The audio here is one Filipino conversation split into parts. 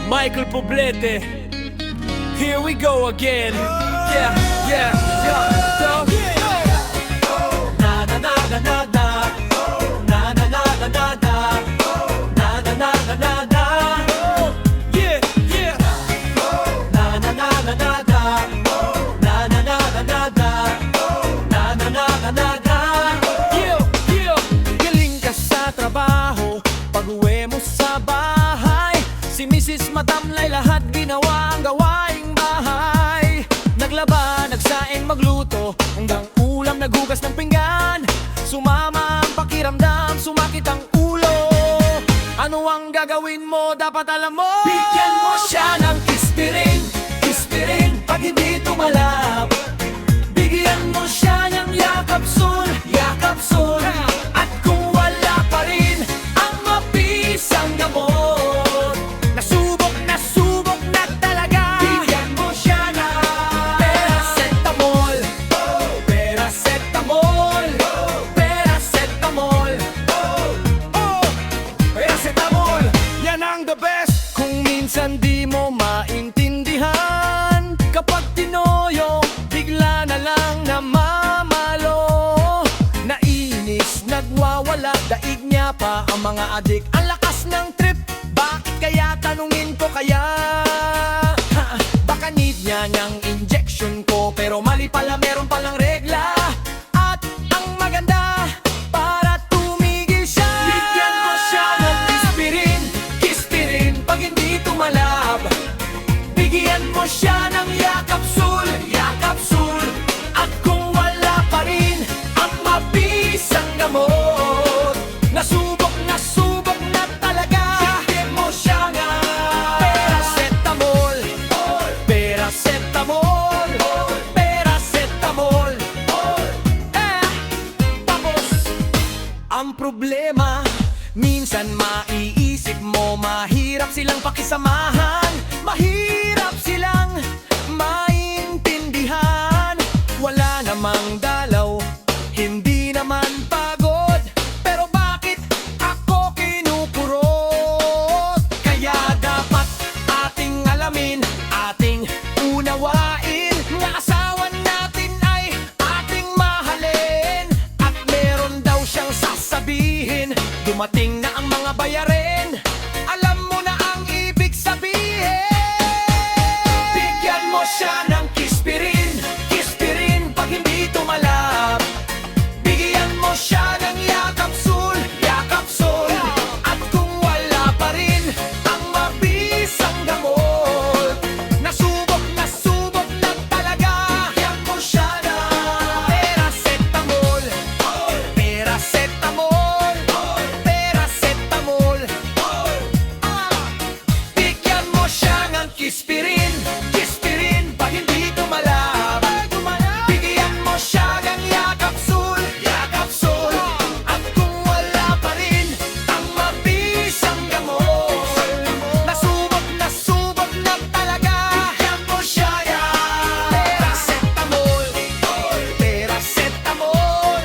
Michael Poblete. Here we go again. Yeah, yeah, yeah, so. Na na na na na na. Na na na na na na. Na na na na na na. Yeah, yeah. Na na na na na na. Na na na na na na. Na na na na na na. Yeah, yeah. Galing ka sa trabaho, pag-uwi mo sa bahay, si Mrs. Matamlay lahat ginawa ang gawaing bahay. Naglaba, nagsaing, magluto, hanggang ulam, naghugas ng pinggan. Sumama ang pakiramdam, sumakit ang ulo. Ano ang gagawin mo? Dapat alam mo. Bigyan mo siya ng kispirin, kispirin, pag hindi tumalab. Bigyan mo siya ng yakapsul, yakapsul. At kung wala pa rin ang mapisang gamot, nasubok na talaga. Bigyan mo siya ng Paracetamol, Paracetamol, Paracetamol, Paracetamol. Yan ang the best. Kung minsan di mo maintindihan, kapag tinoyo, bigla na lang namamalo. Nainis, nagwawala, daig niya pa ang mga adik. Ang lakas ng trip, bakit kaya? Tanungin ko kaya. Baka need niya niyang injection ko, pero mali pala, meron palang regla. At ang maganda, para tumigil siya, bigyan mo siya ng kispirin, kispirin, pag hindi tumalab. Bigyan mo siya ng yakapsul, yakapsul. At kung wala pa rin ang mapisang gamot, nasubok na talaga. Bigyan mo siya ng Paracetamol, Paracetamol, Paracetamol. Tapos, ang problema, minsan maiisip mo, mahirap silang pakisamahan, mahirap silang maintindihan. Wala namang dalaw, hindi naman pagod, pero bakit ako kinukurot? Kaya dapat ating alamin, ating unawain, nga asawa natin ay ating mahalin. At meron daw siyang sasabihin, dumating na ang mga bayarin. Alam mo na ang ibig sabihin. Bigyan mo siya ng kispirin, kispirin, pag hindi tumalab. Bigyan mo siya ng yakapsul, yakapsul. At kung wala pa rin ang mabisang gamot, nasubok na talaga. Bigyan mo siya ng Paracetamol, Paracetamol, Paracetamol. Bigyan mo siya ng kispirin, kispirin, pag hindi tumalab. Bigyan mo siya ng yakapsul, yakapsul. At kung wala pa rin ang mabisang gamot, nasubok na talaga. Bigyan mo siya ng Paracetamol, Paracetamol,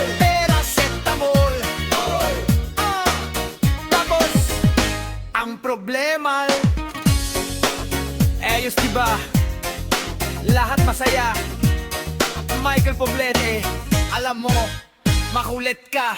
Paracetamol. Tapos, ang problema, ayos diba? Lahat masaya. Michael Poblete, alam mo, makulit ka.